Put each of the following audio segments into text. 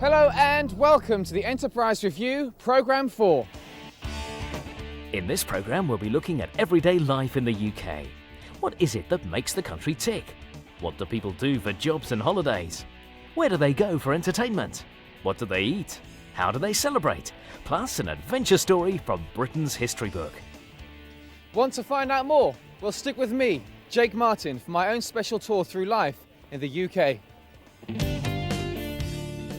Hello and welcome to the Enterprise Review, Programme 4. In this programme, we'll be looking at everyday life in the UK. What is it that makes the country tick? What do people do for jobs and holidays? Where do they go for entertainment? What do they eat? How do they celebrate? Plus an adventure story from Britain's history book. Want to find out more? Well, stick with me, Jake Martin, for my own special tour through life in the UK.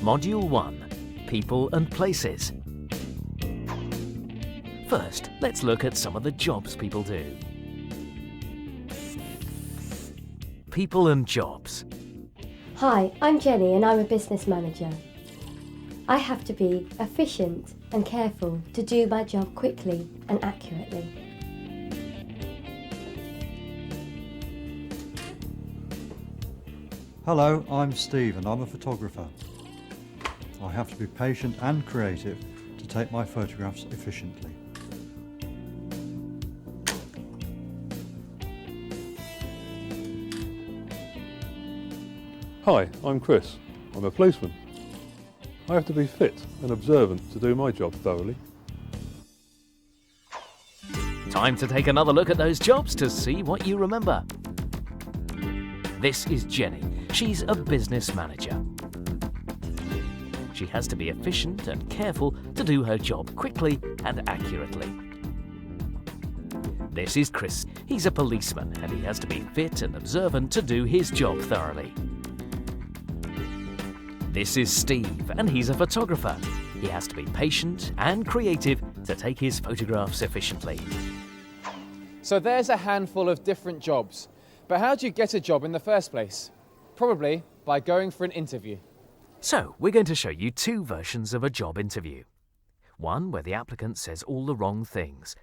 Module 1. People and Places. First, let's look at some of the jobs people do. People and jobs. Hi, I'm Jenny and I'm a business manager. I have to be efficient and careful to do my job quickly and accurately. Hello, I'm Steve and I'm a photographer. I have to be patient and creative to take my photographs efficiently. Hi, I'm Chris. I'm a policeman. I have to be fit and observant to do my job thoroughly. Time to take another look at those jobs to see what you remember. This is Jenny. She's a business manager. She has to be efficient and careful to do her job quickly and accurately. This is Chris. He's a policeman and he has to be fit and observant to do his job thoroughly. This is Steve and he's a photographer. He has to be patient and creative to take his photographs efficiently. So there's a handful of different jobs. But how do you get a job in the first place? Probably by going for an interview. So, we're going to show you two versions of a job interview. One where the applicant says all the wrong things.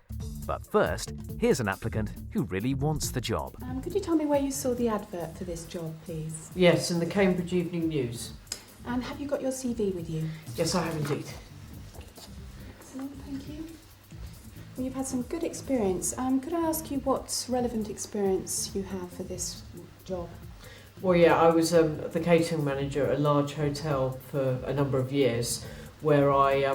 But first, here's an applicant who really wants the job. Could you tell me where you saw the advert for this job, please? Yes, in the Cambridge Evening News. And have you got your CV with you? Yes, I have indeed. Excellent, thank you. Well, you've had some good experience. Could I ask you what relevant experience you have for this job? Well, yeah, I was the catering manager at a large hotel for a number of years where I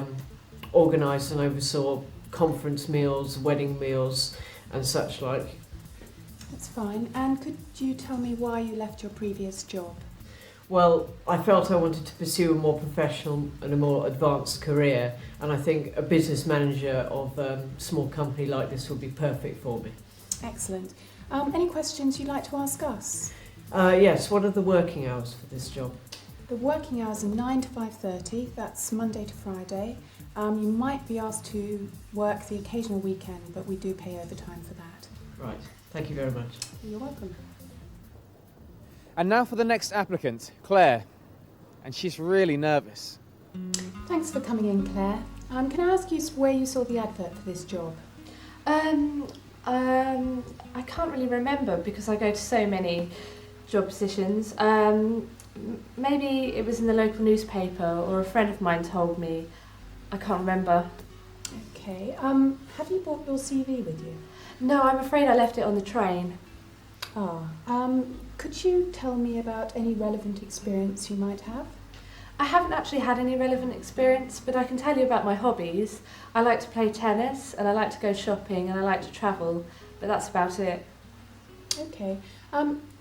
organised and oversaw conference meals, wedding meals and such like. That's fine. And could you tell me why you left your previous job? Well, I felt I wanted to pursue a more professional and a more advanced career, and I think a business manager of a small company like this would be perfect for me. Excellent. Any questions you'd like to ask us? Yes, what are the working hours for this job? The working hours are 9 to 5:30, that's Monday to Friday. You might be asked to work the occasional weekend, but we do pay overtime for that. Right, thank you very much. You're welcome. And now for the next applicant, Claire. And she's really nervous. Thanks for coming in, Claire. Can I ask you where you saw the advert for this job? I can't really remember because I go to so many job positions. Maybe it was in the local newspaper or a friend of mine told me. I can't remember. Okay. Have you brought your CV with you? No, I'm afraid I left it on the train. Could you tell me about any relevant experience you might have? I haven't actually had any relevant experience, but I can tell you about my hobbies. I like to play tennis and I like to go shopping and I like to travel, but that's about it. Okay.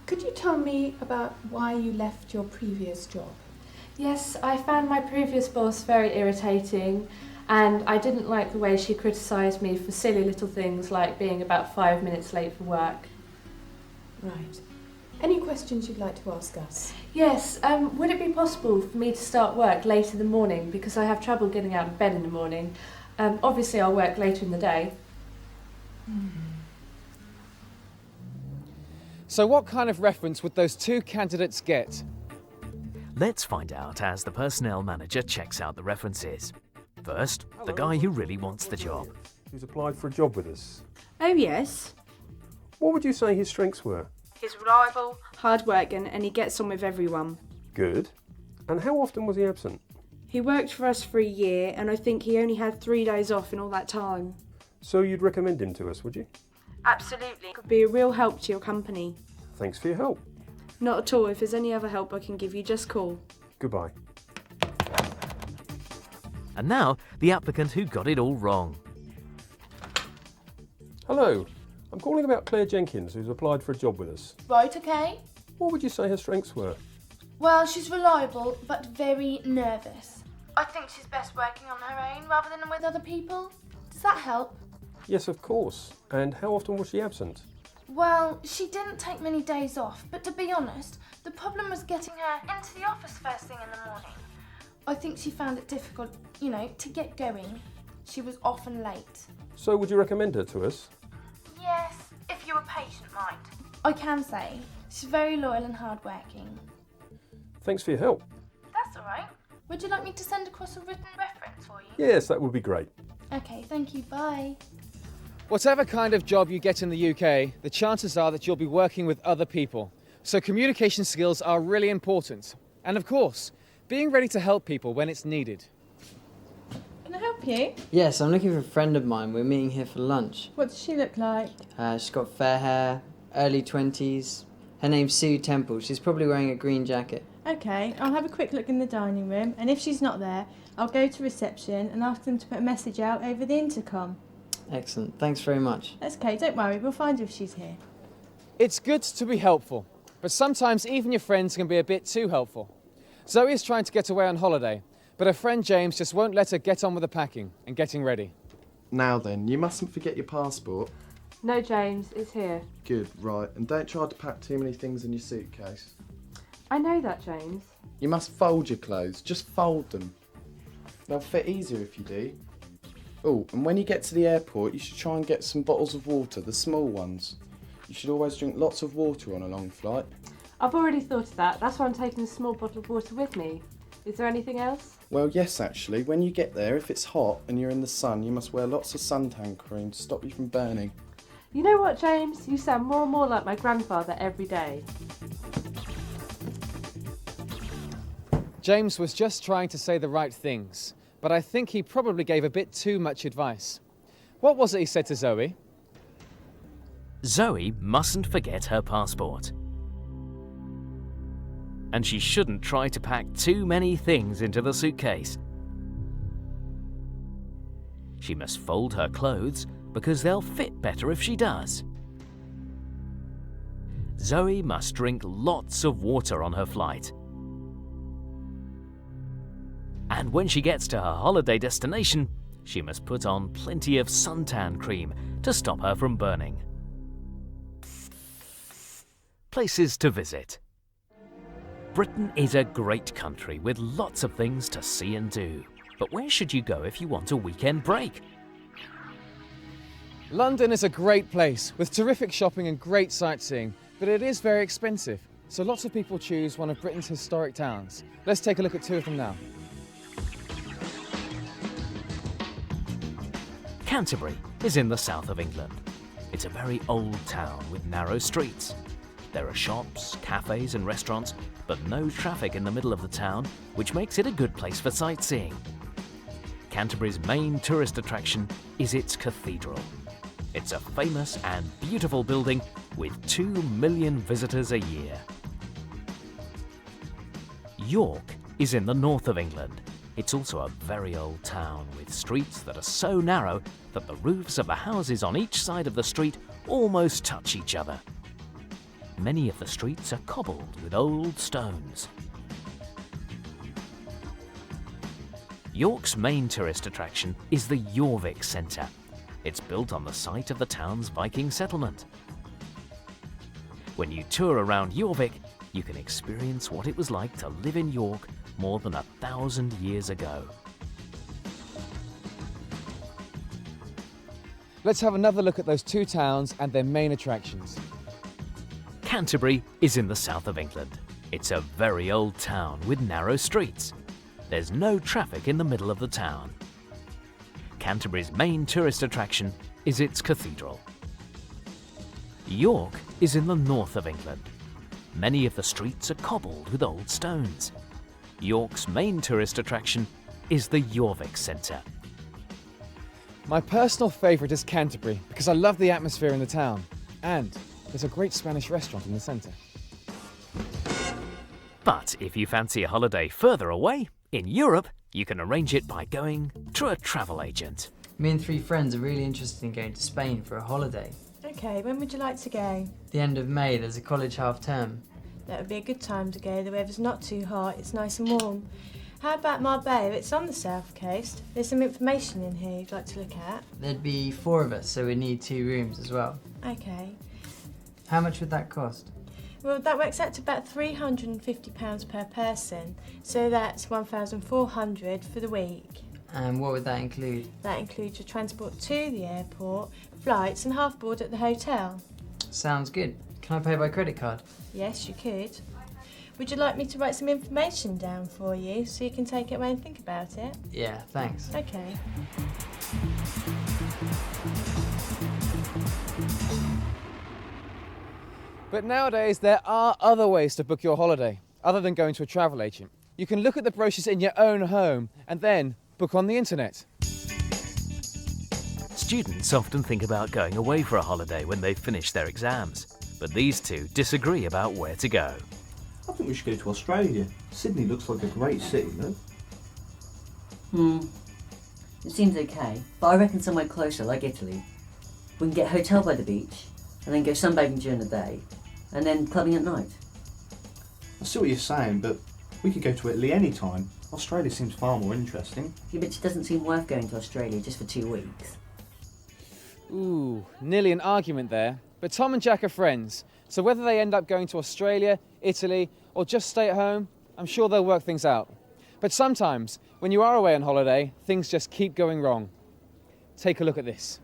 Could you tell me about why you left your previous job? Yes, I found my previous boss very irritating and I didn't like the way she criticised me for silly little things like being about 5 minutes late for work. Right. Any questions you'd like to ask us? Yes, would it be possible for me to start work late in the morning because I have trouble getting out of bed in the morning? Obviously I'll work later in the day. So what kind of reference would those two candidates get? Let's find out as the personnel manager checks out the references. First, the guy who really wants the job. Who's applied for a job with us? Oh yes. What would you say his strengths were? He's reliable, hard-working and he gets on with everyone. Good. And how often was he absent? He worked for us for a year and I think he only had 3 days off in all that time. So you'd recommend him to us, would you? Absolutely. Could be a real help to your company. Thanks for your help. Not at all. If there's any other help I can give you, just call. Goodbye. And now, the applicant who got it all wrong. Hello, I'm calling about Claire Jenkins, who's applied for a job with us. Right, okay. What would you say her strengths were? Well, she's reliable, but very nervous. I think she's best working on her own rather than with other people. Does that help? Yes, of course. And how often was she absent? Well, she didn't take many days off, but to be honest, the problem was getting her into the office first thing in the morning. I think she found it difficult, to get going. She was often late. So would you recommend her to us? Yes, if you're a patient, mind. I can say she's very loyal and hardworking. Thanks for your help. That's all right. Would you like me to send across a written reference for you? Yes, that would be great. Okay, thank you. Bye. Whatever kind of job you get in the UK, the chances are that you'll be working with other people. So communication skills are really important. And of course, being ready to help people when it's needed. Can I help you? Yes, I'm looking for a friend of mine. We're meeting here for lunch. What does she look like? She's got fair hair, early 20s. Her name's Sue Temple. She's probably wearing a green jacket. Okay, I'll have a quick look in the dining room, and if she's not there, I'll go to reception and ask them to put a message out over the intercom. Excellent. Thanks very much. That's okay, don't worry, we'll find her if she's here. It's good to be helpful, but sometimes even your friends can be a bit too helpful. Zoe is trying to get away on holiday, but her friend James just won't let her get on with the packing and getting ready. Now then, you mustn't forget your passport. No, James, it's here. Good, right. And don't try to pack too many things in your suitcase. I know that, James. You must fold your clothes. Just fold them. They'll fit easier if you do. Oh, and when you get to the airport, you should try and get some bottles of water, the small ones. You should always drink lots of water on a long flight. I've already thought of that. That's why I'm taking a small bottle of water with me. Is there anything else? Well, yes, actually. When you get there, if it's hot and you're in the sun, you must wear lots of suntan cream to stop you from burning. You know what, James? You sound more and more like my grandfather every day. James was just trying to say the right things, but I think he probably gave a bit too much advice. What was it he said to Zoe? Zoe mustn't forget her passport. And she shouldn't try to pack too many things into the suitcase. She must fold her clothes because they'll fit better if she does. Zoe must drink lots of water on her flight. And when she gets to her holiday destination, she must put on plenty of suntan cream to stop her from burning. Places to visit. Britain is a great country with lots of things to see and do. But where should you go if you want a weekend break? London is a great place with terrific shopping and great sightseeing, but it is very expensive. So lots of people choose one of Britain's historic towns. Let's take a look at two of them now. Canterbury is in the south of England. It's a very old town with narrow streets. There are shops, cafes and restaurants, but no traffic in the middle of the town, which makes it a good place for sightseeing. Canterbury's main tourist attraction is its cathedral. It's a famous and beautiful building with 2 million visitors a year. York is in the north of England. It's also a very old town with streets that are so narrow that the roofs of the houses on each side of the street almost touch each other. Many of the streets are cobbled with old stones. York's main tourist attraction is the Jorvik Centre. It's built on the site of the town's Viking settlement. When you tour around Jorvik, you can experience what it was like to live in York more than 1,000 years ago. Let's have another look at those two towns and their main attractions. Canterbury is in the south of England. It's a very old town with narrow streets. There's no traffic in the middle of the town. Canterbury's main tourist attraction is its cathedral. York is in the north of England. Many of the streets are cobbled with old stones. York's main tourist attraction is the Jorvik Centre. My personal favourite is Canterbury because I love the atmosphere in the town. And there's a great Spanish restaurant in the centre. But if you fancy a holiday further away, in Europe, You can arrange it by going to a travel agent. Me and 3 friends are really interested in going to Spain for a holiday. Okay, when would you like to go? The end of May, there's a college half term. That would be a good time to go. The weather's not too hot, it's nice and warm. How about Marbella? It's on the south coast. There's some information in here you'd like to look at. There'd be 4 of us, so we'd need 2 rooms as well. Okay. How much would that cost? Well, that works out to about £350 per person, so that's £1,400 for the week. And what would that include? That includes your transport to the airport, flights and half board at the hotel. Sounds good. Can I pay by credit card? Yes, you could. Would you like me to write some information down for you so you can take it away and think about it? Yeah, thanks. Okay. But nowadays, there are other ways to book your holiday, other than going to a travel agent. You can look at the brochures in your own home and then book on the internet. Students often think about going away for a holiday when they've finished their exams, but these two disagree about where to go. I think we should go to Australia. Sydney looks like a great city, no? It seems okay, but I reckon somewhere closer, like Italy. We can get a hotel by the beach, and then go sunbathing during the day, and then clubbing at night. I see what you're saying, but we could go to Italy any time. Australia seems far more interesting. Yeah, but it doesn't seem worth going to Australia just for 2 weeks. Ooh, nearly an argument there. But Tom and Jack are friends, so whether they end up going to Australia, Italy, or just stay at home, I'm sure they'll work things out. But sometimes, when you are away on holiday, things just keep going wrong. Take a look at this.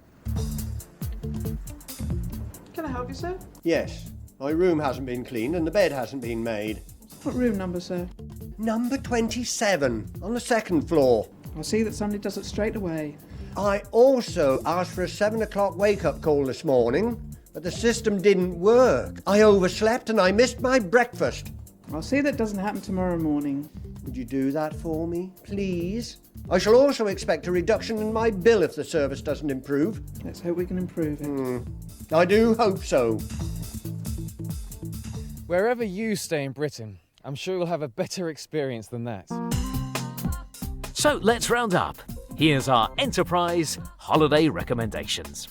Can I help you, sir? Yes. My room hasn't been cleaned and the bed hasn't been made. What room number, sir? Number 27, on the 2nd floor. I'll see that somebody does it straight away. I also asked for a 7 o'clock wake-up call this morning, but the system didn't work. I overslept and I missed my breakfast. I'll see that doesn't happen tomorrow morning. Would you do that for me, please? I shall also expect a reduction in my bill if the service doesn't improve. Let's hope we can improve it. I do hope so. Wherever you stay in Britain, I'm sure you'll have a better experience than that. So let's round up. Here's our Enterprise holiday recommendations.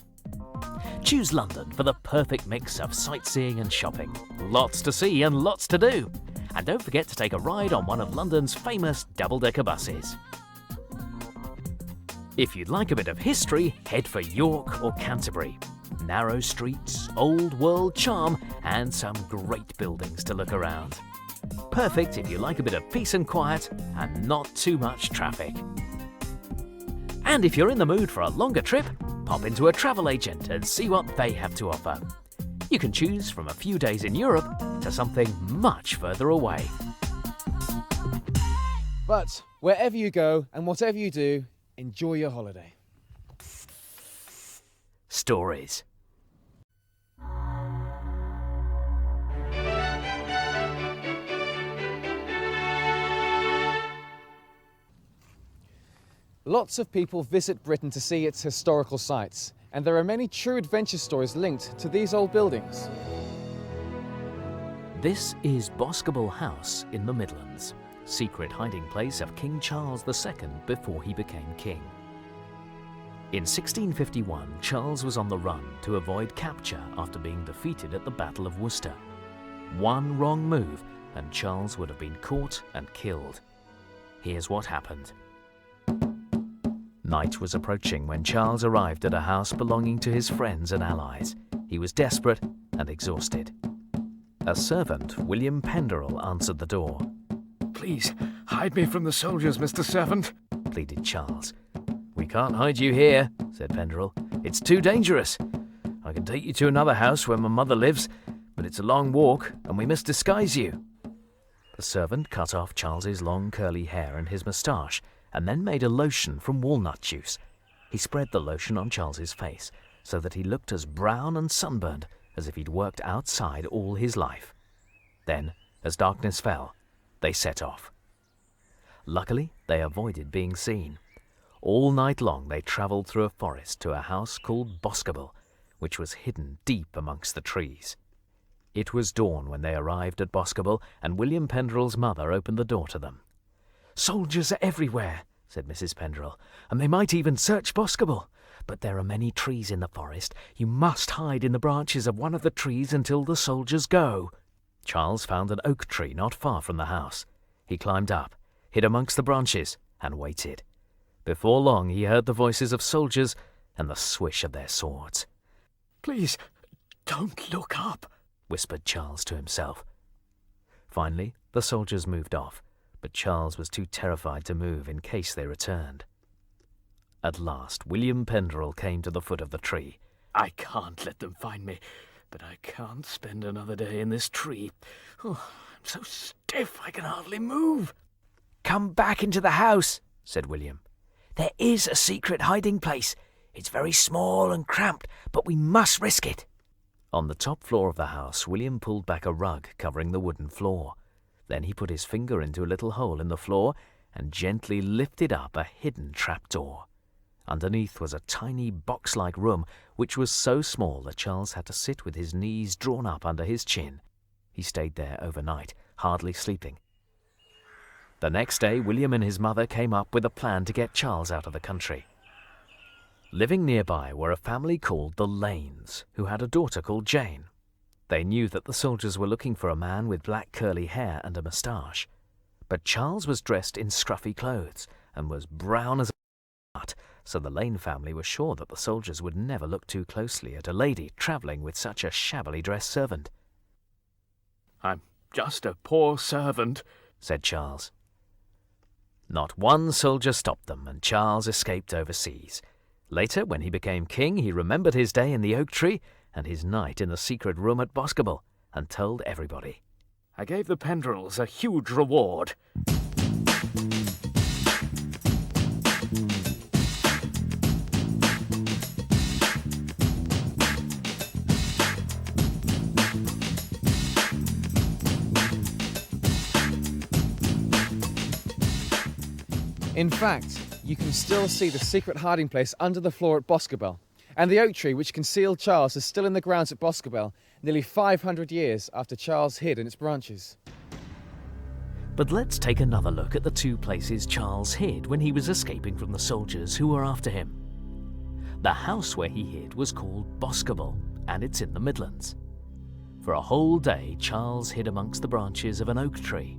Choose London for the perfect mix of sightseeing and shopping. Lots to see and lots to do. And don't forget to take a ride on one of London's famous double-decker buses. If you'd like a bit of history, head for York or Canterbury. Narrow streets, old world charm, and some great buildings to look around. Perfect if you like a bit of peace and quiet and not too much traffic. And if you're in the mood for a longer trip, pop into a travel agent and see what they have to offer. You can choose from a few days in Europe to something much further away. But wherever you go and whatever you do, enjoy your holiday. Stories. Lots of people visit Britain to see its historical sites, and there are many true adventure stories linked to these old buildings. This is Boscobel House in the Midlands, secret hiding place of King Charles II before he became king. In 1651, Charles was on the run to avoid capture after being defeated at the Battle of Worcester. One wrong move and Charles would have been caught and killed. Here's what happened. Night was approaching when Charles arrived at a house belonging to his friends and allies. He was desperate and exhausted. A servant, William Penderell, answered the door. "Please, hide me from the soldiers, Mr. Servant," pleaded Charles. "We can't hide you here," said Penderell. "It's too dangerous. I can take you to another house where my mother lives, but it's a long walk and we must disguise you." The servant cut off Charles's long curly hair and his moustache and then made a lotion from walnut juice. He spread the lotion on Charles's face so that he looked as brown and sunburned as if he'd worked outside all his life. Then, as darkness fell, they set off. Luckily, they avoided being seen. All night long they travelled through a forest to a house called Boscobel, which was hidden deep amongst the trees. It was dawn when they arrived at Boscobel, and William Penderell's mother opened the door to them. Soldiers are everywhere, said Mrs. Pendrell, and they might even search Boscobel. But there are many trees in the forest. You must hide in the branches of one of the trees until the soldiers go. Charles found an oak tree not far from the house. He climbed up, hid amongst the branches, and waited. Before long he heard the voices of soldiers and the swish of their swords. Please, don't look up, whispered Charles to himself. Finally, the soldiers moved off, but Charles was too terrified to move in case they returned. At last, William Pendrell came to the foot of the tree. I can't let them find me, but I can't spend another day in this tree. Oh, I'm so stiff I can hardly move. Come back into the house, said William. There is a secret hiding place. It's very small and cramped, but we must risk it. On the top floor of the house, William pulled back a rug covering the wooden floor. Then he put his finger into a little hole in the floor and gently lifted up a hidden trapdoor. Underneath was a tiny box-like room, which was so small that Charles had to sit with his knees drawn up under his chin. He stayed there overnight, hardly sleeping. The next day, William and his mother came up with a plan to get Charles out of the country. Living nearby were a family called the Lanes, who had a daughter called Jane. They knew that the soldiers were looking for a man with black curly hair and a moustache. But Charles was dressed in scruffy clothes and was brown as a nut, so the Lane family were sure that the soldiers would never look too closely at a lady travelling with such a shabbily dressed servant. I'm just a poor servant, said Charles. Not one soldier stopped them, and Charles escaped overseas. Later, when he became king, he remembered his day in the oak tree and his night in the secret room at Boscobel, and told everybody. I gave the Pendrells a huge reward. In fact, you can still see the secret hiding place under the floor at Boscobel, and the oak tree which concealed Charles is still in the grounds at Boscobel, nearly 500 years after Charles hid in its branches. But let's take another look at the two places Charles hid when he was escaping from the soldiers who were after him. The house where he hid was called Boscobel, and it's in the Midlands. For a whole day, Charles hid amongst the branches of an oak tree.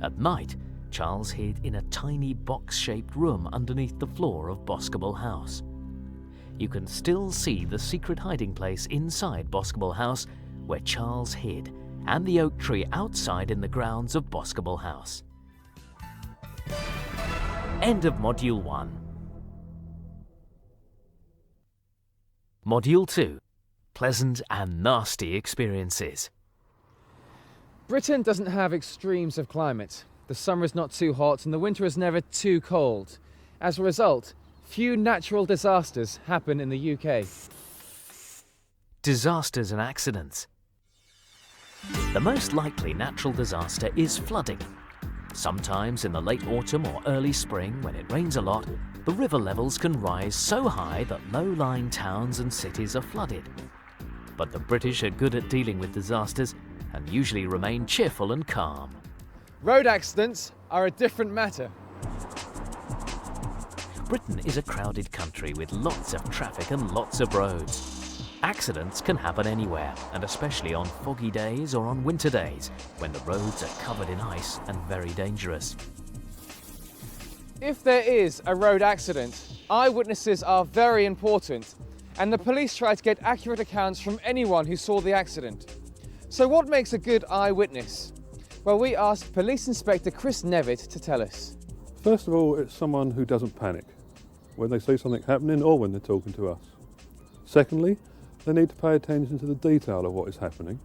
At night, Charles hid in a tiny box-shaped room underneath the floor of Boscobel House. You can still see the secret hiding place inside Boscobel House where Charles hid, and the oak tree outside in the grounds of Boscobel House. End of Module 1. Module 2. Pleasant and nasty experiences. Britain doesn't have extremes of climate. The summer is not too hot and the winter is never too cold. As a result, few natural disasters happen in the UK. Disasters and accidents. The most likely natural disaster is flooding. Sometimes in the late autumn or early spring, when it rains a lot, the river levels can rise so high that low-lying towns and cities are flooded. But the British are good at dealing with disasters and usually remain cheerful and calm. Road accidents are a different matter. Britain is a crowded country with lots of traffic and lots of roads. Accidents can happen anywhere, and especially on foggy days or on winter days, when the roads are covered in ice and very dangerous. If there is a road accident, eyewitnesses are very important, and the police try to get accurate accounts from anyone who saw the accident. So what makes a good eyewitness? Well, we asked Police Inspector Chris Nevitt to tell us. First of all, it's someone who doesn't panic when they see something happening or when they're talking to us. Secondly, they need to pay attention to the detail of what is happening.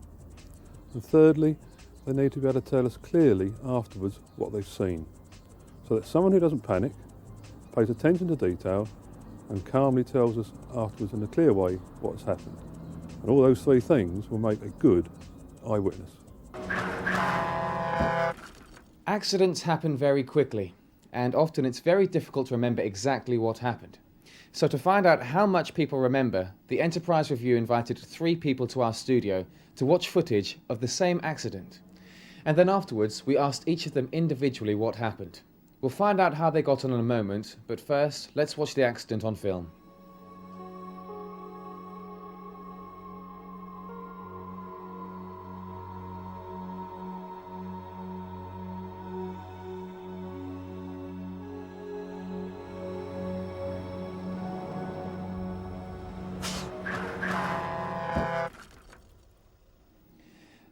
And thirdly, they need to be able to tell us clearly afterwards what they've seen. So that someone who doesn't panic, pays attention to detail, and calmly tells us afterwards in a clear way what has happened. And all those three things will make a good eyewitness. Accidents happen very quickly, and often it's very difficult to remember exactly what happened. So to find out how much people remember, the Enterprise Review invited 3 people to our studio to watch footage of the same accident. And then afterwards, we asked each of them individually what happened. We'll find out how they got on in a moment, but first, let's watch the accident on film.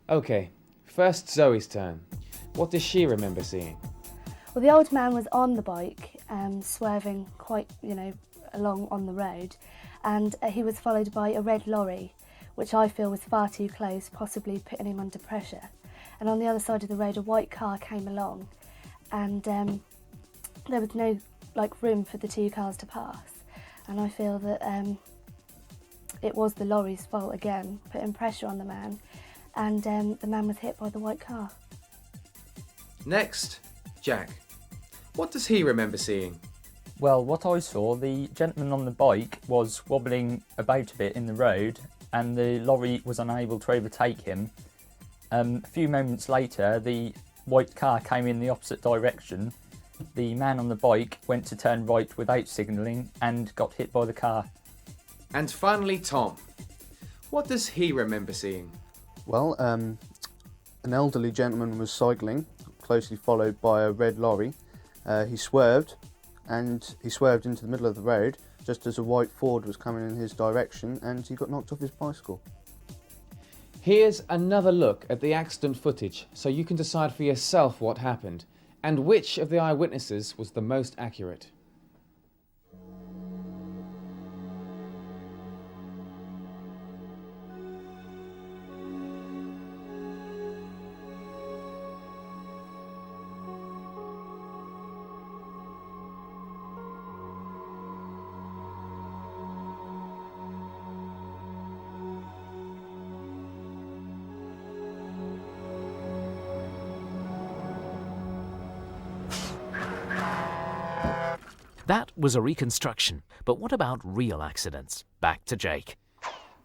Okay, first Zoe's turn. What does she remember seeing? Well, the old man was on the bike, swerving quite, along on the road, and he was followed by a red lorry, which I feel was far too close, possibly putting him under pressure. And on the other side of the road, a white car came along, and there was no room for the two cars to pass. And I feel that it was the lorry's fault again, putting pressure on the man, and the man was hit by the white car. Next, Jack. What does he remember seeing? Well, what I saw, the gentleman on the bike was wobbling about a bit in the road and the lorry was unable to overtake him. A few moments later, the white car came in the opposite direction. The man on the bike went to turn right without signalling and got hit by the car. And finally, Tom. What does he remember seeing? Well, an elderly gentleman was cycling, closely followed by a red lorry. He swerved into the middle of the road just as a white Ford was coming in his direction, and he got knocked off his bicycle. Here's another look at the accident footage so you can decide for yourself what happened and which of the eyewitnesses was the most accurate. That was a reconstruction, but what about real accidents? Back to Jake.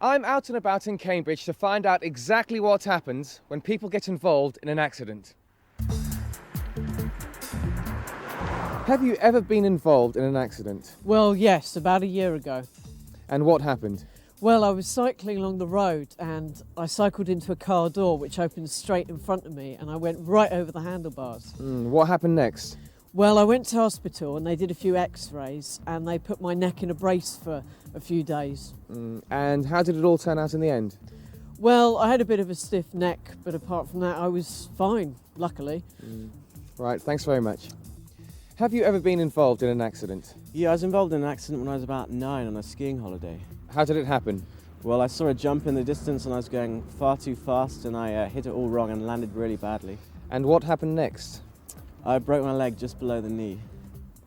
I'm out and about in Cambridge to find out exactly what happens when people get involved in an accident. Have you ever been involved in an accident? Well, yes, about a year ago. And what happened? Well, I was cycling along the road and I cycled into a car door which opened straight in front of me and I went right over the handlebars. What happened next? Well, I went to hospital and they did a few x-rays and they put my neck in a brace for a few days. And how did it all turn out in the end? Well, I had a bit of a stiff neck, but apart from that I was fine, luckily. Right, thanks very much. Have you ever been involved in an accident? Yeah, I was involved in an accident when I was about 9 on a skiing holiday. How did it happen? Well, I saw a jump in the distance and I was going far too fast and I hit it all wrong and landed really badly. And what happened next? I broke my leg just below the knee.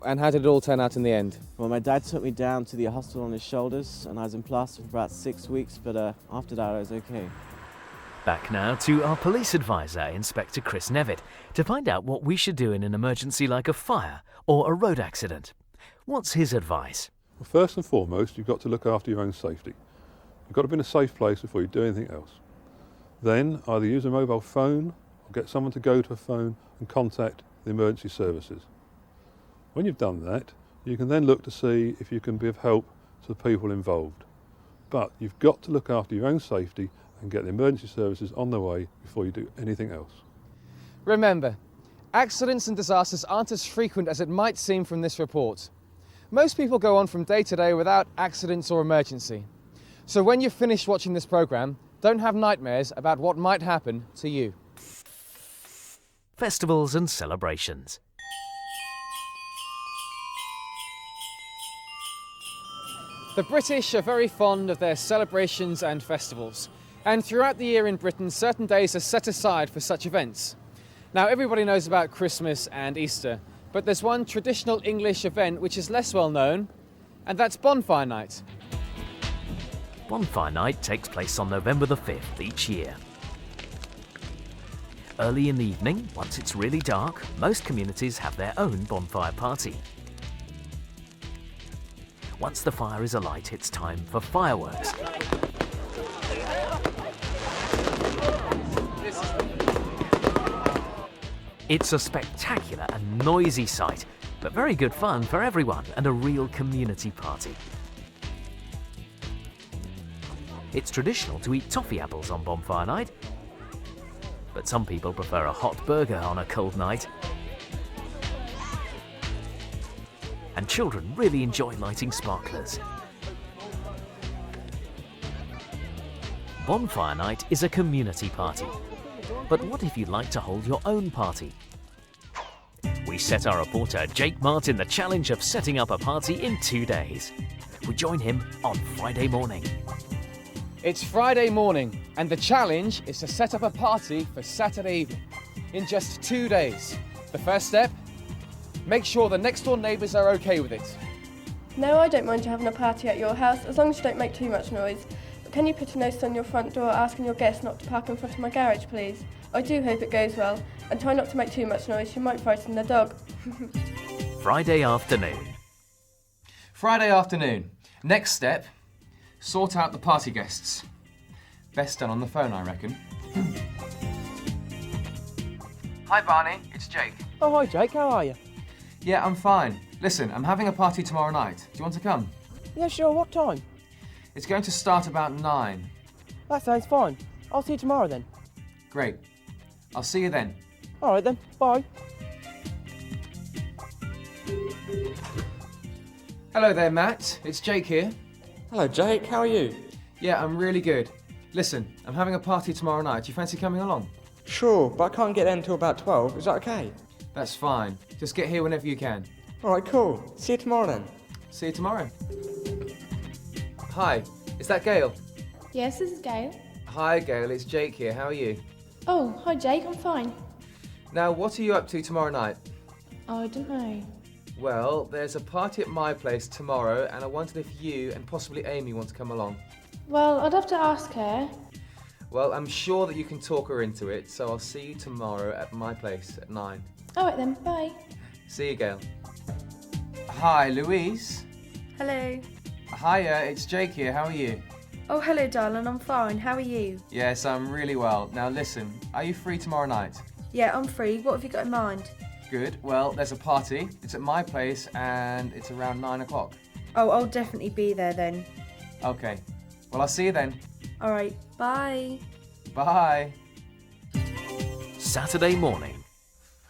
And how did it all turn out in the end? Well, my dad took me down to the hospital on his shoulders and I was in plaster for about 6 weeks, but after that I was okay. Back now to our police advisor, Inspector Chris Nevitt, to find out what we should do in an emergency like a fire or a road accident. What's his advice? Well, first and foremost, you've got to look after your own safety. You've got to be in a safe place before you do anything else. Then either use a mobile phone or get someone to go to a phone and contact the emergency services. When you've done that, you can then look to see if you can be of help to the people involved. But you've got to look after your own safety and get the emergency services on their way before you do anything else. Remember, accidents and disasters aren't as frequent as it might seem from this report. Most people go on from day to day without accidents or emergency. So when you've finished watching this programme, don't have nightmares about what might happen to you. Festivals and celebrations. The British are very fond of their celebrations and festivals, and throughout the year in Britain, certain days are set aside for such events. Now, everybody knows about Christmas and Easter, but there's one traditional English event which is less well known, and that's Bonfire Night. Bonfire Night takes place on November the 5th each year. Early in the evening, once it's really dark, most communities have their own bonfire party. Once the fire is alight, it's time for fireworks. It's a spectacular and noisy sight, but very good fun for everyone and a real community party. It's traditional to eat toffee apples on bonfire night, but some people prefer a hot burger on a cold night. And children really enjoy lighting sparklers. Bonfire night is a community party. But what if you'd like to hold your own party? We set our reporter Jake Martin the challenge of setting up a party in 2 days. We join him on Friday morning. It's Friday morning, and the challenge is to set up a party for Saturday evening in just 2 days. The first step, make sure the next door neighbours are okay with it. No, I don't mind you having a party at your house, as long as you don't make too much noise. But can you put a notice on your front door asking your guests not to park in front of my garage, please? I do hope it goes well, and try not to make too much noise, you might frighten the dog. Friday afternoon. Friday afternoon. Next step, sort out the party guests. Best done on the phone, I reckon. Hi Barney, it's Jake. Oh, hi Jake, how are you? Yeah, I'm fine. Listen, I'm having a party tomorrow night. Do you want to come? Yeah, sure, what time? It's going to start about 9. That sounds fine. I'll see you tomorrow then. Great. I'll see you then. All right then, bye. Hello there, Matt. It's Jake here. Hello Jake, how are you? Yeah, I'm really good. Listen, I'm having a party tomorrow night. Do you fancy coming along? Sure, but I can't get there until about 12. Is that okay? That's fine. Just get here whenever you can. Alright, cool. See you tomorrow then. See you tomorrow. Hi, is that Gail? Yes, this is Gail. Hi Gail, it's Jake here. How are you? Oh, hi Jake, I'm fine. Now, what are you up to tomorrow night? Oh, I don't know. Well, there's a party at my place tomorrow, and I wondered if you and possibly Amy want to come along. Well, I'd have to ask her. Well, I'm sure that you can talk her into it, so I'll see you tomorrow at my place at 9. All right then, bye. See you, Gail. Hi, Louise. Hello. Hiya, it's Jake here. How are you? Oh, hello, darling. I'm fine. How are you? Yes, I'm really well. Now listen, are you free tomorrow night? Yeah, I'm free. What have you got in mind? Good. Well, there's a party. It's at my place and it's around 9 o'clock. Oh, I'll definitely be there then. Okay. Well, I'll see you then. All right. Bye. Bye. Saturday morning.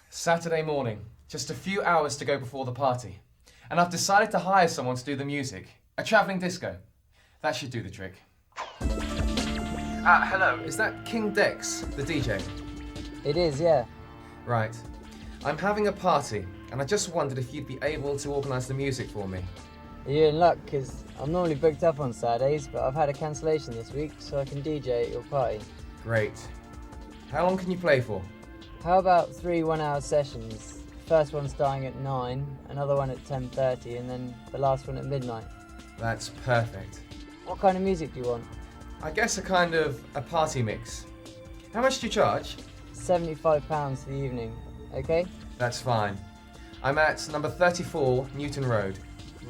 Saturday morning. Just a few hours to go before the party. And I've decided to hire someone to do the music. A travelling disco. That should do the trick. Hello, is that King Dex, the DJ? It is, yeah. Right. I'm having a party, and I just wondered if you'd be able to organise the music for me. You're in luck, because I'm normally booked up on Saturdays, but I've had a cancellation this week, so I can DJ at your party. Great. How long can you play for? How about 3 one-hour sessions? First one starting at 9, another one at 10:30, and then the last one at midnight. That's perfect. What kind of music do you want? I guess a kind of a party mix. How much do you charge? £75 for the evening, okay? That's fine. I'm at number 34 Newton Road.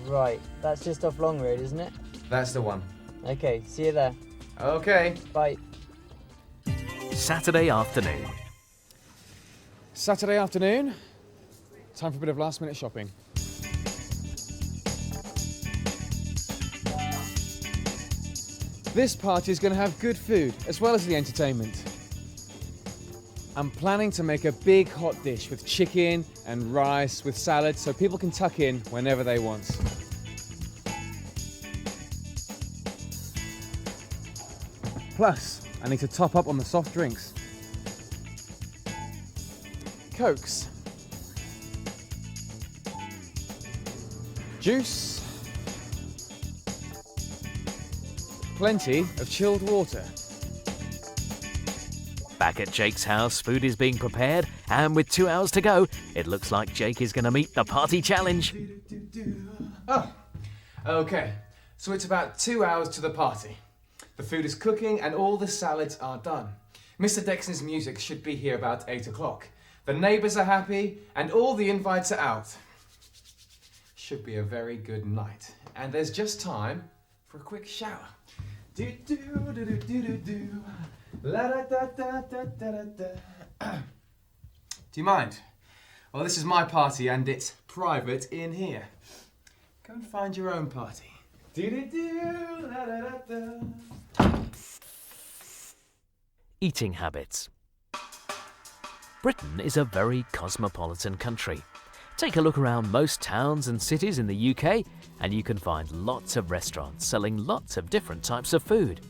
Right, that's just off Long Road, isn't it? That's the one. Okay, see you there. Okay. Bye. Saturday afternoon. Saturday afternoon. Time for a bit of last minute shopping. This party is going to have good food as well as the entertainment. I'm planning to make a big hot dish with chicken and rice with salad so people can tuck in whenever they want. Plus, I need to top up on the soft drinks. Cokes. Juice. Plenty of chilled water. Back at Jake's house, food is being prepared, and with 2 hours to go, it looks like Jake is going to meet the party challenge. Oh, okay. So it's about 2 hours to the party. The food is cooking and all the salads are done. Mr. Dexon's music should be here about 8 o'clock. The neighbours are happy and all the invites are out. Should be a very good night. And there's just time for a quick shower. Do do do do do do do. La da da da da da da. Do you mind? Well, this is my party and it's private in here. Go and find your own party. Do-do-do, da-da-da-da. Eating habits. Britain is a very cosmopolitan country. Take a look around most towns and cities in the UK and you can find lots of restaurants selling lots of different types of food.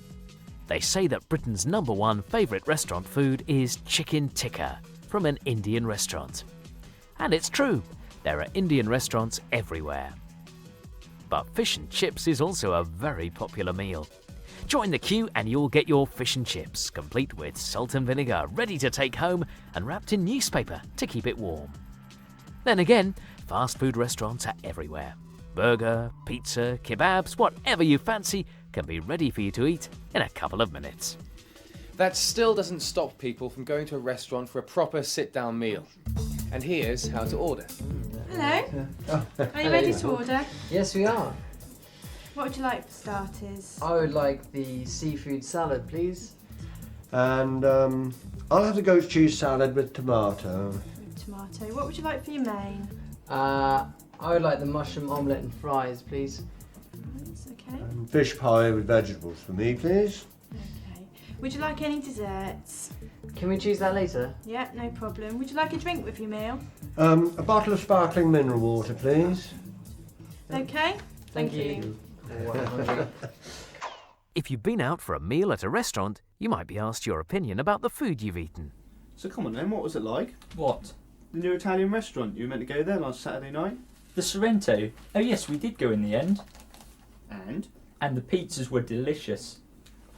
They say that Britain's #1 favourite restaurant food is chicken tikka from an Indian restaurant. And it's true, there are Indian restaurants everywhere. But fish and chips is also a very popular meal. Join the queue and you'll get your fish and chips, complete with salt and vinegar, ready to take home and wrapped in newspaper to keep it warm. Then again, fast food restaurants are everywhere. Burger, pizza, kebabs, whatever you fancy can be ready for you to eat in a couple of minutes. That still doesn't stop people from going to a restaurant for a proper sit-down meal. And here's how to order. Hello. Are you ready to order? Yes, we are. What would you like for starters? I would like the seafood salad, please. And I'll have the goat cheese salad with tomato. With tomato. What would you like for your main? I would like the mushroom omelette and fries, please. That's okay. And fish pie with vegetables for me, please. Okay. Would you like any desserts? Can we choose that later? Yeah, no problem. Would you like a drink with your meal? A bottle of sparkling mineral water, please. Okay. Thank you. If you've been out for a meal at a restaurant, you might be asked your opinion about the food you've eaten. So come on then, what was it like? What? The new Italian restaurant. You were meant to go there last Saturday night. The Sorrento. Oh yes, we did go in the end. And? And the pizzas were delicious.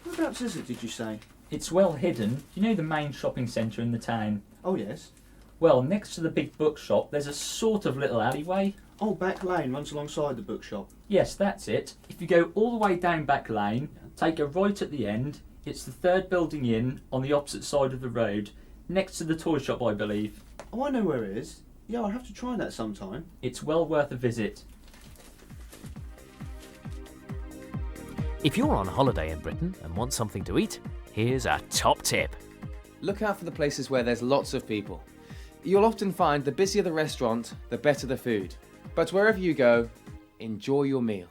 Whereabouts is it, did you say? It's well hidden. You know the main shopping centre in the town? Oh yes. Well, next to the big bookshop, there's a sort of little alleyway. Oh, Back Lane runs alongside the bookshop. Yes, that's it. If you go all the way down Back Lane, take a right at the end, it's the third building in on the opposite side of the road, next to the toy shop, I believe. Oh, I know where it is. Yeah, I'll have to try that sometime. It's well worth a visit. If you're on holiday in Britain and want something to eat, here's a top tip. Look out for the places where there's lots of people. You'll often find the busier the restaurant, the better the food. But wherever you go, enjoy your meal.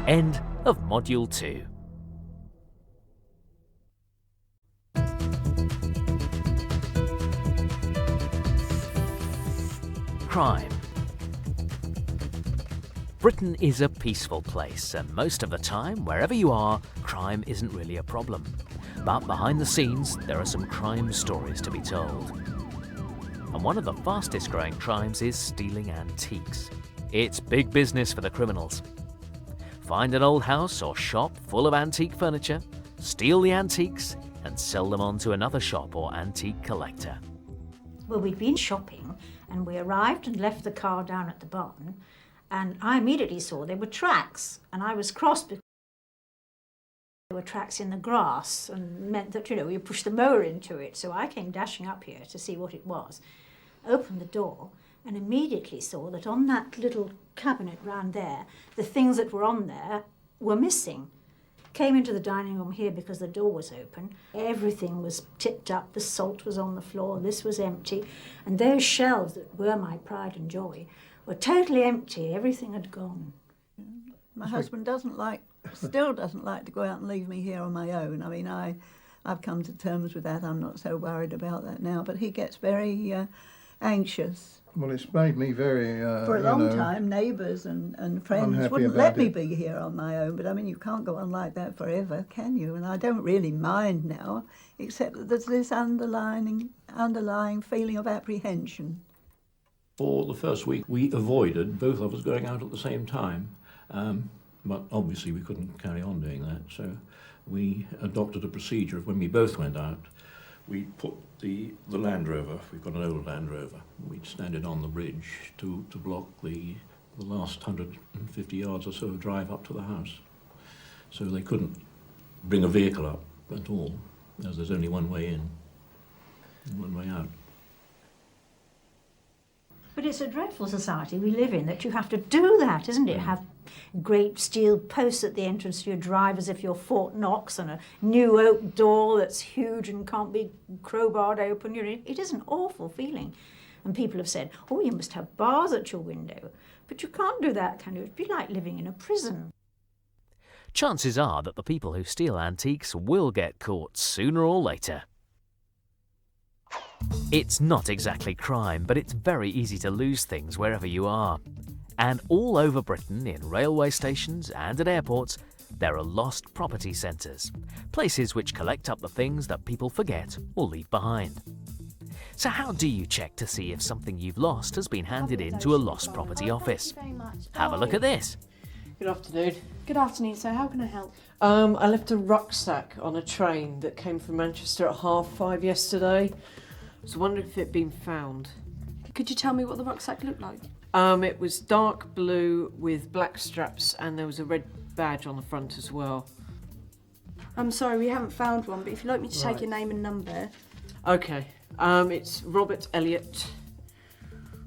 End of Module 2. Crime. Britain is a peaceful place, and most of the time, wherever you are, crime isn't really a problem. But behind the scenes, there are some crime stories to be told. And one of the fastest growing crimes is stealing antiques. It's big business for the criminals. Find an old house or shop full of antique furniture, steal the antiques, and sell them on to another shop or antique collector. Well, we'd been shopping and we arrived and left the car down at the barn, and I immediately saw there were tracks, and I was cross because there were tracks in the grass and meant that, you know, you pushed the mower into it. So I came dashing up here to see what it was, opened the door, and immediately saw that on that little cabinet round there, the things that were on there were missing. Came into the dining room here because the door was open. Everything was tipped up, the salt was on the floor, this was empty, and those shelves that were my pride and joy were totally empty, everything had gone. My husband still doesn't like to go out and leave me here on my own. I mean, I've come to terms with that, I'm not so worried about that now, but he gets very anxious. Well, it's made me very, For a long time, neighbours and friends wouldn't let me be here on my own, but I mean, you can't go on like that forever, can you? And I don't really mind now, except that there's this underlying feeling of apprehension. For the first week, we avoided both of us going out at the same time, but obviously we couldn't carry on doing that, so we adopted a procedure of when we both went out, we put the Land Rover, we've got an old Land Rover, we'd stand it on the bridge to block the last 150 yards or so of drive up to the house. So they couldn't bring a vehicle up at all, as there's only one way in and one way out. But it's a dreadful society we live in that you have to do that, isn't it? Have great steel posts at the entrance to your drive as if you're Fort Knox, and a new oak door that's huge and can't be crowbarred open. It is an awful feeling. And people have said, oh, you must have bars at your window. But you can't do that, can you? It'd be like living in a prison. Chances are that the people who steal antiques will get caught sooner or later. It's not exactly crime, but it's very easy to lose things wherever you are. And all over Britain, in railway stations and at airports, there are lost property centres, places which collect up the things that people forget or leave behind. So how do you check to see if something you've lost has been handed in to a lost property office? Have a look at this. Good afternoon. Good afternoon, sir. How can I help? I left a rucksack on a train that came from Manchester at 5:30 yesterday. I was wondering if it'd been found. Could you tell me what the rucksack looked like? It was dark blue with black straps, and there was a red badge on the front as well. I'm sorry, we haven't found one, but if you'd like me to take Right. your name and number. Okay. It's Robert Elliott,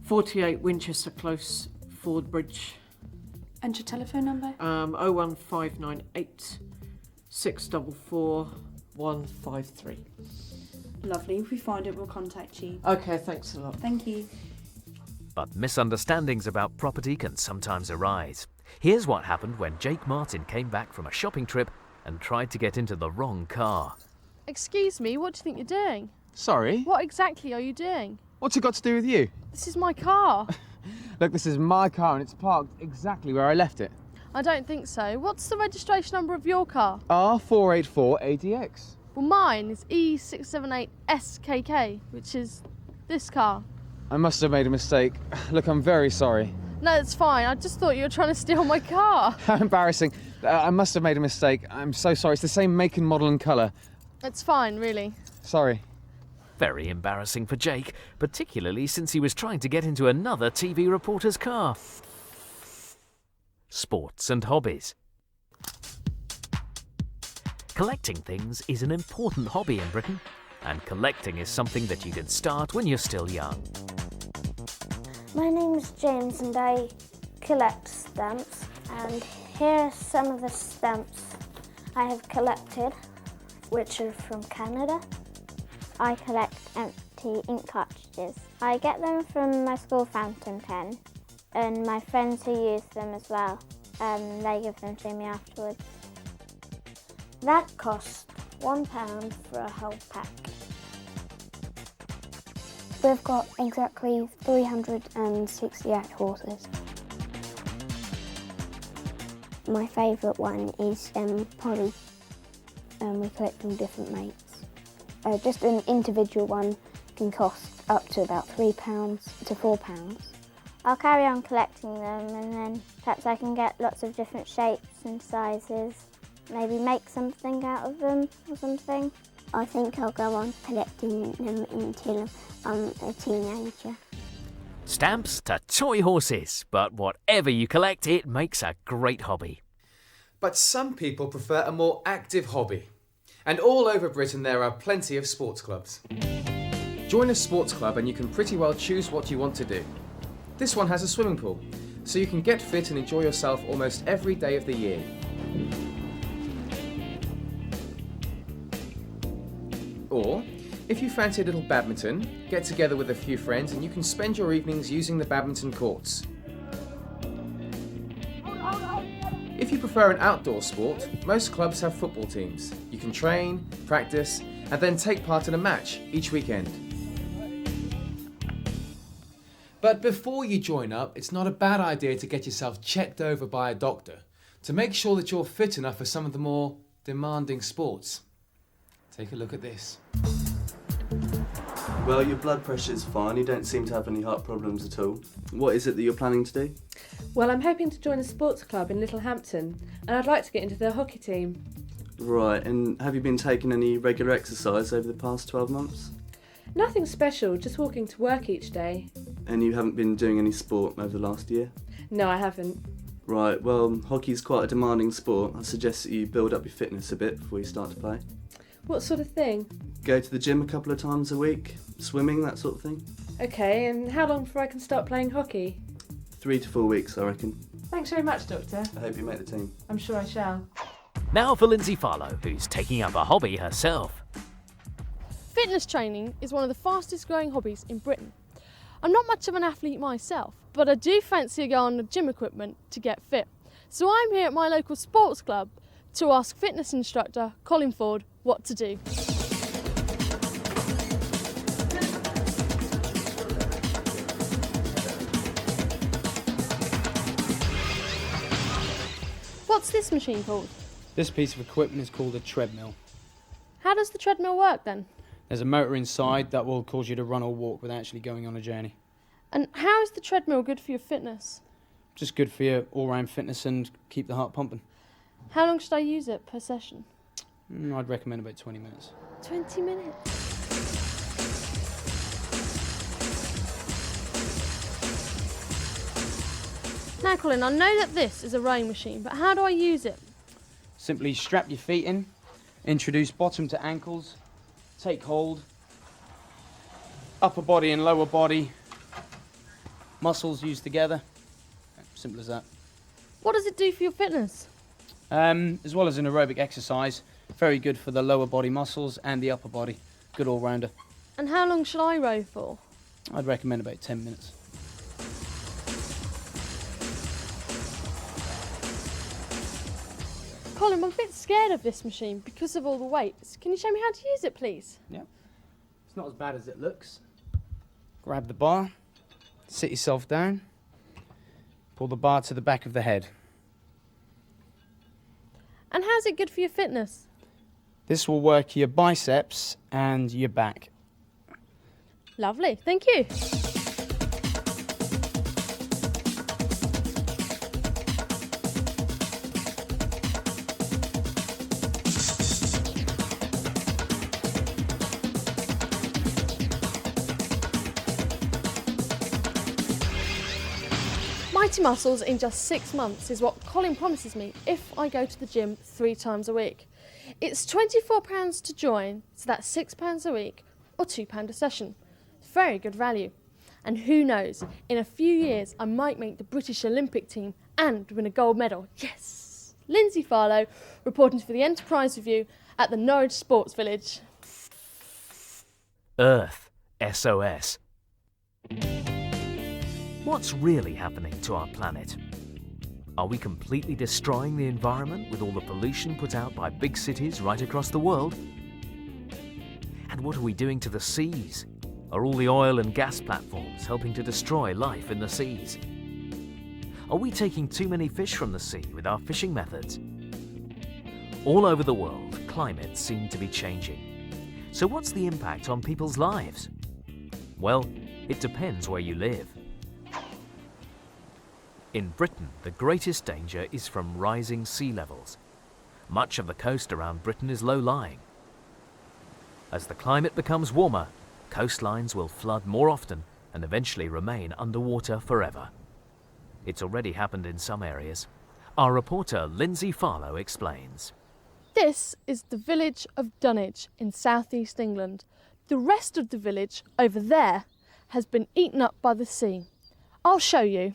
48 Winchester Close, Ford Bridge. And your telephone number? 01598 644 153. Lovely. If we find it, we'll contact you. Okay, thanks a lot. Thank you. But misunderstandings about property can sometimes arise. Here's what happened when Jake Martin came back from a shopping trip and tried to get into the wrong car. Excuse me, what do you think you're doing? Sorry? What exactly are you doing? What's it got to do with you? This is my car. Look, this is my car and it's parked exactly where I left it. I don't think so. What's the registration number of your car? R484ADX. Well, mine is E678SKK, which is this car. I must have made a mistake. Look, I'm very sorry. No, it's fine. I just thought you were trying to steal my car. How embarrassing. I must have made a mistake. I'm so sorry. It's the same make and model and colour. It's fine, really. Sorry. Very embarrassing for Jake, particularly since he was trying to get into another TV reporter's car. Sports and hobbies. Collecting things is an important hobby in Britain, and collecting is something that you can start when you're still young. My name's James and I collect stamps, and here are some of the stamps I have collected, which are from Canada. I collect empty ink cartridges. I get them from my school fountain pen, and my friends who use them as well, they give them to me afterwards. That costs £1 for a whole pack. We've got exactly 368 horses. My favourite one is Polly. We collect from different mates. Just an individual one can cost up to about £3 to £4. I'll carry on collecting them, and then perhaps I can get lots of different shapes and sizes. Maybe make something out of them or something. I think I'll go on collecting them until I'm a teenager. Stamps to toy horses, but whatever you collect, it makes a great hobby. But some people prefer a more active hobby. And all over Britain there are plenty of sports clubs. Join a sports club and you can pretty well choose what you want to do. This one has a swimming pool, so you can get fit and enjoy yourself almost every day of the year. Or, if you fancy a little badminton, get together with a few friends and you can spend your evenings using the badminton courts. If you prefer an outdoor sport, most clubs have football teams. You can train, practice, and then take part in a match each weekend. But before you join up, it's not a bad idea to get yourself checked over by a doctor to make sure that you're fit enough for some of the more demanding sports. Take a look at this. Well, your blood pressure's fine. You don't seem to have any heart problems at all. What is it that you're planning to do? Well, I'm hoping to join a sports club in Littlehampton, and I'd like to get into their hockey team. Right, and have you been taking any regular exercise over the past 12 months? Nothing special, just walking to work each day. And you haven't been doing any sport over the last year? No, I haven't. Right, well, hockey's quite a demanding sport. I suggest that you build up your fitness a bit before you start to play. What sort of thing? Go to the gym a couple of times a week, swimming, that sort of thing. Okay, and how long before I can start playing hockey? 3 to 4 weeks, I reckon. Thanks very much, Doctor. I hope you make the team. I'm sure I shall. Now for Lindsay Farlow, who's taking up a hobby herself. Fitness training is one of the fastest growing hobbies in Britain. I'm not much of an athlete myself, but I do fancy a go on the gym equipment to get fit. So I'm here at my local sports club to ask fitness instructor Colin Ford what to do. What's this machine called? This piece of equipment is called a treadmill. How does the treadmill work then? There's a motor inside that will cause you to run or walk without actually going on a journey. And how is the treadmill good for your fitness? Just good for your all-round fitness and keep the heart pumping. How long should I use it per session? I'd recommend about 20 minutes. 20 minutes? Now Colin, I know that this is a rowing machine, but how do I use it? Simply strap your feet in, introduce bottom to ankles, take hold, upper body and lower body, muscles used together. Simple as that. What does it do for your fitness? As well as an aerobic exercise, very good for the lower body muscles and the upper body. Good all-rounder. And how long should I row for? I'd recommend about 10 minutes. Colin, I'm a bit scared of this machine because of all the weights. Can you show me how to use it, please? Yeah. It's not as bad as it looks. Grab the bar, sit yourself down, pull the bar to the back of the head. And how's it good for your fitness? This will work your biceps and your back. Lovely, thank you. Mighty muscles in just 6 months is what Colin promises me if I go to the gym 3 times a week. It's £24 to join, so that's £6 a week or £2 a session. Very good value. And who knows, in a few years I might make the British Olympic team and win a gold medal. Yes! Lindsay Farlow reporting for the Enterprise Review at the Norwich Sports Village. Earth, SOS. What's really happening to our planet? Are we completely destroying the environment with all the pollution put out by big cities right across the world? And what are we doing to the seas? Are all the oil and gas platforms helping to destroy life in the seas? Are we taking too many fish from the sea with our fishing methods? All over the world, climates seem to be changing. So what's the impact on people's lives? Well, it depends where you live. In Britain, the greatest danger is from rising sea levels. Much of the coast around Britain is low-lying. As the climate becomes warmer, coastlines will flood more often and eventually remain underwater forever. It's already happened in some areas. Our reporter Lindsay Farlow explains. This is the village of Dunwich in southeast England. The rest of the village over there has been eaten up by the sea. I'll show you.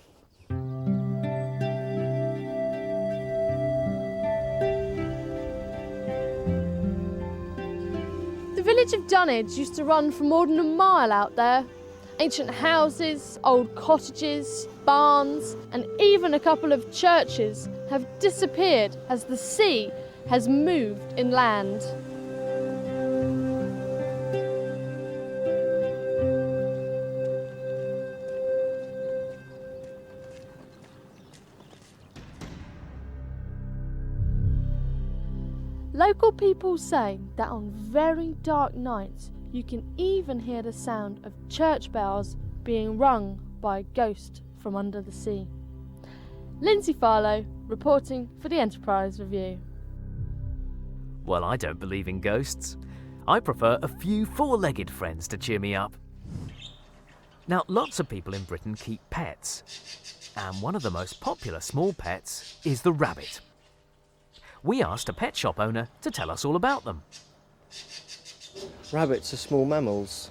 The village of Dunwich used to run for more than a mile out there. Ancient houses, old cottages, barns, and even a couple of churches have disappeared as the sea has moved inland. Local people say that on very dark nights you can even hear the sound of church bells being rung by a ghost from under the sea. Lindsay Farlow reporting for the Enterprise Review. Well, I don't believe in ghosts. I prefer a few four-legged friends to cheer me up. Now, lots of people in Britain keep pets, and one of the most popular small pets is the rabbit. We asked a pet shop owner to tell us all about them. Rabbits are small mammals.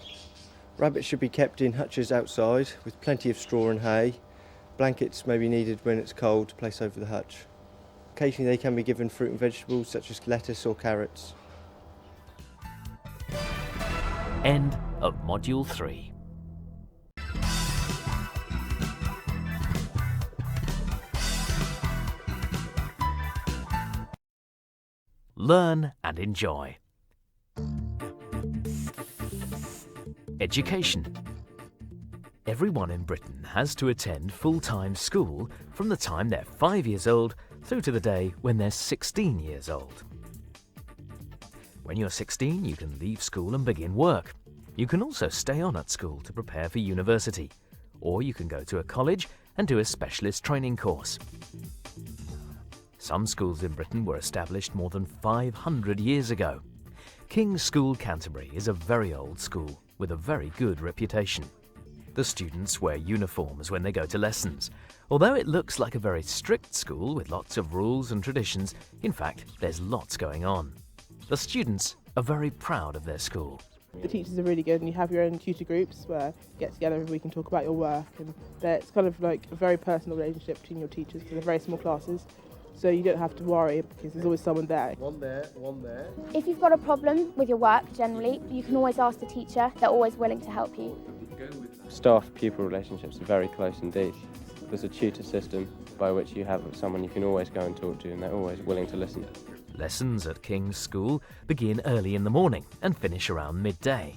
Rabbits should be kept in hutches outside with plenty of straw and hay. Blankets may be needed when it's cold to place over the hutch. Occasionally they can be given fruit and vegetables such as lettuce or carrots. End of Module 3. Learn and enjoy. Education. Everyone in Britain has to attend full-time school from the time they're 5 years old through to the day when they're 16 years old. When you're 16, you can leave school and begin work. You can also stay on at school to prepare for university, or you can go to a college and do a specialist training course. Some schools in Britain were established more than 500 years ago. King's School, Canterbury is a very old school with a very good reputation. The students wear uniforms when they go to lessons. Although it looks like a very strict school with lots of rules and traditions, in fact, there's lots going on. The students are very proud of their school. The teachers are really good, and you have your own tutor groups where you get together every week and talk about your work, and it's kind of like a very personal relationship between your teachers because they're very small classes, so you don't have to worry because there's always someone there. One there, one there. If you've got a problem with your work generally, you can always ask the teacher. They're always willing to help you. Staff-pupil relationships are very close indeed. There's a tutor system by which you have someone you can always go and talk to, and they're always willing to listen. Lessons at King's School begin early in the morning and finish around midday.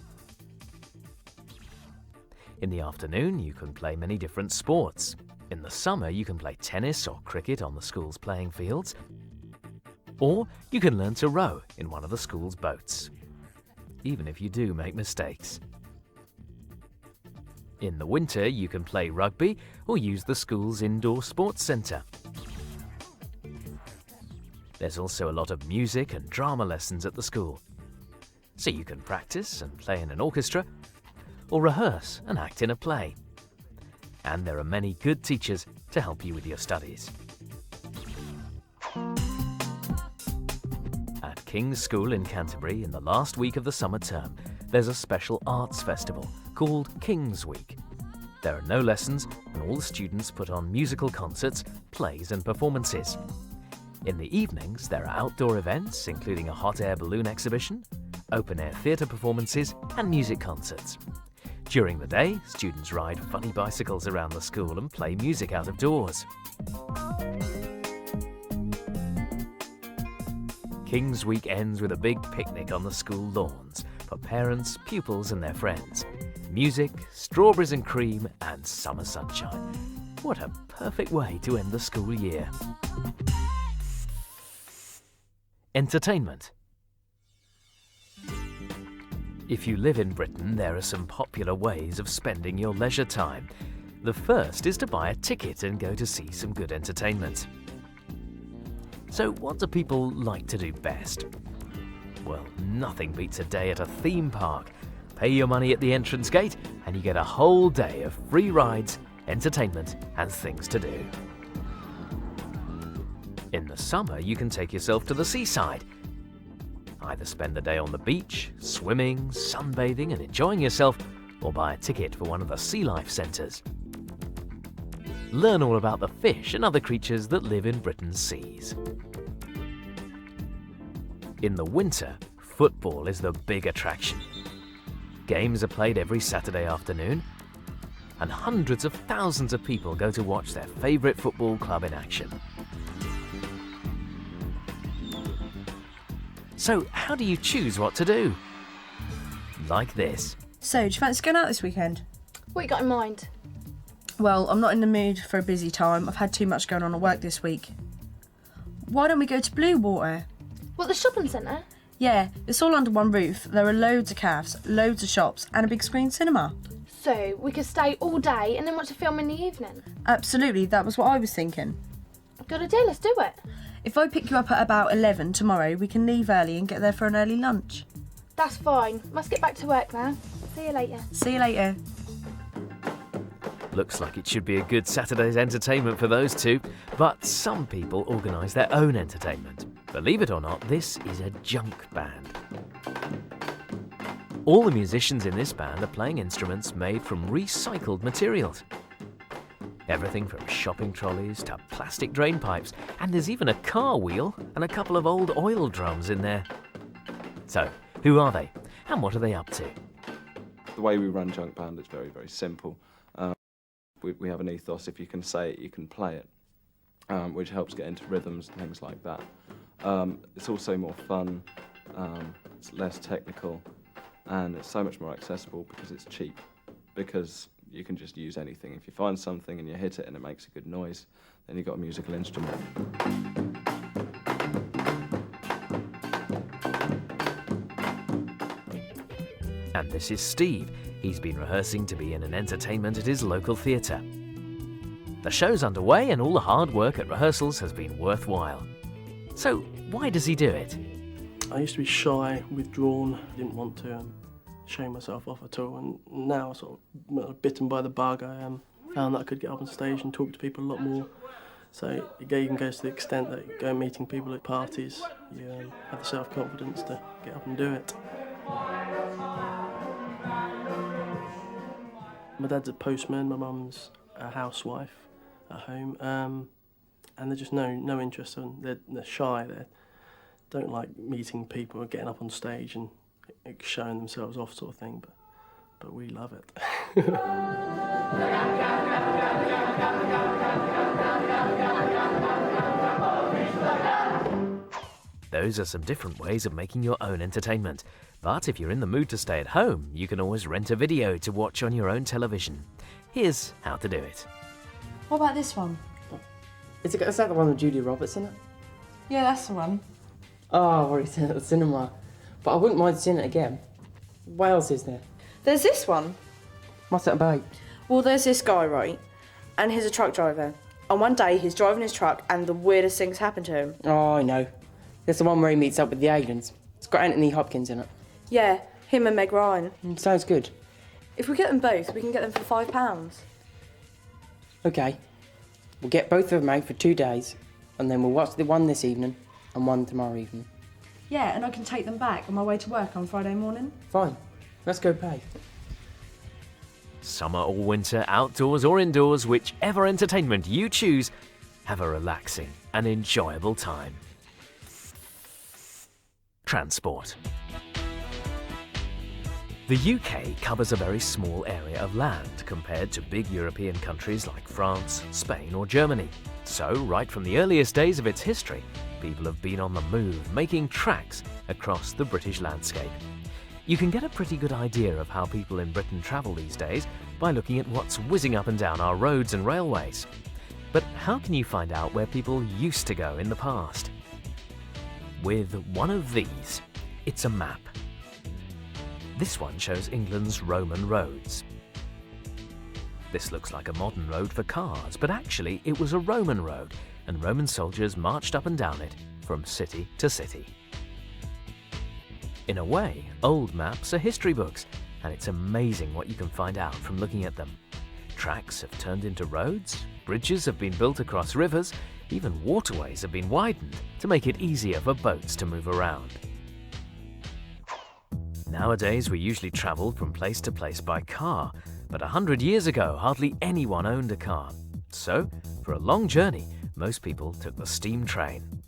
In the afternoon, you can play many different sports. In the summer, you can play tennis or cricket on the school's playing fields, or you can learn to row in one of the school's boats, even if you do make mistakes. In the winter, you can play rugby or use the school's indoor sports centre. There's also a lot of music and drama lessons at the school, so you can practice and play in an orchestra or rehearse and act in a play. And there are many good teachers to help you with your studies. At King's School in Canterbury, in the last week of the summer term, there's a special arts festival called King's Week. There are no lessons, and all the students put on musical concerts, plays and performances. In the evenings, there are outdoor events, including a hot air balloon exhibition, open-air theatre performances and music concerts. During the day, students ride funny bicycles around the school and play music out of doors. King's Week ends with a big picnic on the school lawns for parents, pupils and their friends. Music, strawberries and cream and summer sunshine. What a perfect way to end the school year. Entertainment. If you live in Britain, there are some popular ways of spending your leisure time. The first is to buy a ticket and go to see some good entertainment. So what do people like to do best? Well, nothing beats a day at a theme park. Pay your money at the entrance gate and you get a whole day of free rides, entertainment and things to do. In the summer, you can take yourself to the seaside. Either spend the day on the beach, swimming, sunbathing and enjoying yourself, or buy a ticket for one of the sea life centres. Learn all about the fish and other creatures that live in Britain's seas. In the winter, football is the big attraction. Games are played every Saturday afternoon, and hundreds of thousands of people go to watch their favourite football club in action. So, how do you choose what to do? Like this. So, do you fancy going out this weekend? What you got in mind? Well, I'm not in the mood for a busy time. I've had too much going on at work this week. Why don't we go to Blue Water? What, the shopping centre? Yeah, it's all under one roof. There are loads of cafes, loads of shops and a big screen cinema. So, we could stay all day and then watch a film in the evening? Absolutely, that was what I was thinking. Good idea, let's do it. If I pick you up at about 11 tomorrow, we can leave early and get there for an early lunch. That's fine. Must get back to work now. See you later. See you later. Looks like it should be a good Saturday's entertainment for those two, but some people organise their own entertainment. Believe it or not, this is a junk band. All the musicians in this band are playing instruments made from recycled materials. Everything from shopping trolleys to plastic drain pipes, and there's even a car wheel and a couple of old oil drums in there. So, who are they, and what are they up to? The way we run Junk Band is very, very simple. We have an ethos: if you can say it, you can play it, which helps get into rhythms and things like that. It's also more fun, it's less technical, and it's so much more accessible because it's cheap, because you can just use anything. If you find something and you hit it and it makes a good noise, then you've got a musical instrument. And this is Steve. He's been rehearsing to be in an entertainment at his local theatre. The show's underway and all the hard work at rehearsals has been worthwhile. So, why does he do it? I used to be shy, withdrawn, didn't want to show myself off at all, and now sort of bitten by the bug, I found that I could get up on stage and talk to people a lot more. So it even goes to the extent that you go meeting people at parties, you have the self-confidence to get up and do it. My dad's a postman, my mum's a housewife at home, and they're just no interest in, they're shy, they don't like meeting people or getting up on stage and showing themselves off sort of thing, but we love it. Those are some different ways of making your own entertainment. But if you're in the mood to stay at home, you can always rent a video to watch on your own television. Here's how to do it. What about this one? Is that the one with Julia Roberts in it? Yeah, that's the one. Oh, I've already seen it at the cinema. But I wouldn't mind seeing it again. What else is there? There's this one. What's that about? Well, there's this guy, right? And he's a truck driver. And one day he's driving his truck and the weirdest things happen to him. Oh, I know. There's the one where he meets up with the aliens. It's got Anthony Hopkins in it. Yeah, him and Meg Ryan. Sounds good. If we get them both, we can get them for £5. Okay. We'll get both of them out for 2 days, and then we'll watch the one this evening and one tomorrow evening. Yeah, and I can take them back on my way to work on Friday morning. Fine. Let's go pay. Summer or winter, outdoors or indoors, whichever entertainment you choose, have a relaxing and enjoyable time. Transport. The UK covers a very small area of land compared to big European countries like France, Spain or Germany. So, right from the earliest days of its history, people have been on the move, making tracks across the British landscape. You can get a pretty good idea of how people in Britain travel these days by looking at what's whizzing up and down our roads and railways. But how can you find out where people used to go in the past? With one of these. It's a map. This one shows England's Roman roads. This looks like a modern road for cars, but actually it was a Roman road, and Roman soldiers marched up and down it from city to city. In a way, old maps are history books, and it's amazing what you can find out from looking at them. Tracks have turned into roads, bridges have been built across rivers, even waterways have been widened to make it easier for boats to move around. Nowadays, we usually travel from place to place by car, but 100 years ago, hardly anyone owned a car. So, for a long journey, most people took the steam train.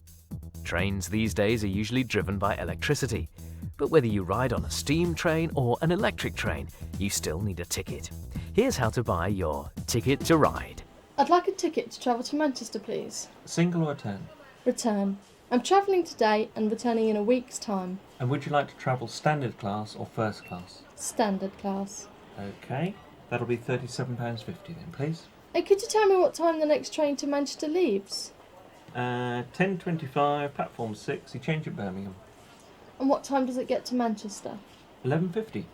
Trains these days are usually driven by electricity, but whether you ride on a steam train or an electric train, you still need a ticket. Here's how to buy your ticket to ride. I'd like a ticket to travel to Manchester, please. Single or return? Return. I'm travelling today and returning in a week's time. And would you like to travel standard class or first class? Standard class. Okay, that'll be £37.50 then, please. Hey, could you tell me what time the next train to Manchester leaves? 10:25, platform 6, you change at Birmingham. And what time does it get to Manchester? 11:50.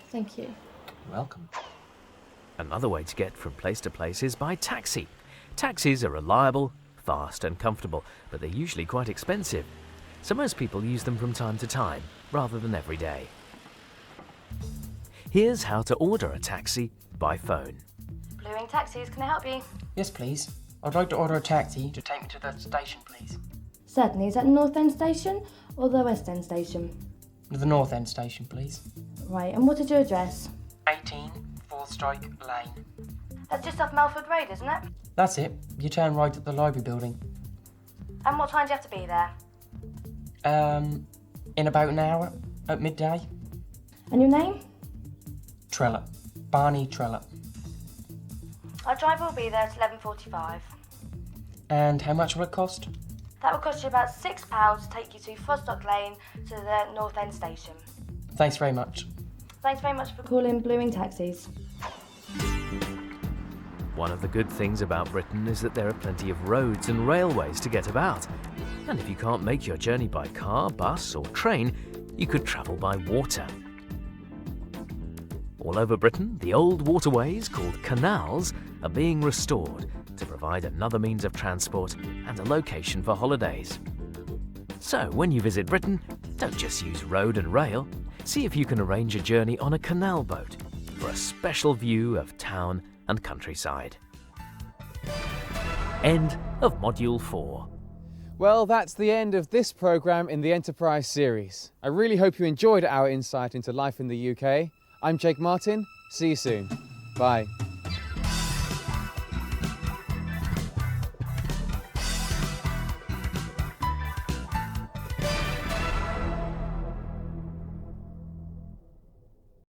Thank you. You're welcome. Another way to get from place to place is by taxi. Taxis are reliable, fast and comfortable, but they're usually quite expensive. So most people use them from time to time, rather than every day. Here's how to order a taxi by phone. Blue Wing Taxis, can I help you? Yes, please. I'd like to order a taxi to take me to the station, please. Certainly. Is that the North End station or the West End station? The North End station, please. Right, and what is your address? 18 Fourth Strike Lane. That's just off Melford Road, isn't it? That's it. You turn right at the library building. And what time do you have to be there? In about an hour, at midday. And your name? Trellett. Barney Trellett. Our driver will be there at 11:45. And how much will it cost? That will cost you about £6 to take you to Fosdock Lane to the North End station. Thanks very much. Thanks very much for calling Blue Wing Taxis. One of the good things about Britain is that there are plenty of roads and railways to get about. And if you can't make your journey by car, bus or train, you could travel by water. All over Britain, the old waterways, called canals, are being restored to provide another means of transport and a location for holidays. So when you visit Britain, don't just use road and rail. See if you can arrange a journey on a canal boat for a special view of town and countryside. End of Module 4. Well, that's the end of this programme in the Enterprise series. I really hope you enjoyed our insight into life in the UK. I'm Jake Martin. See you soon. Bye.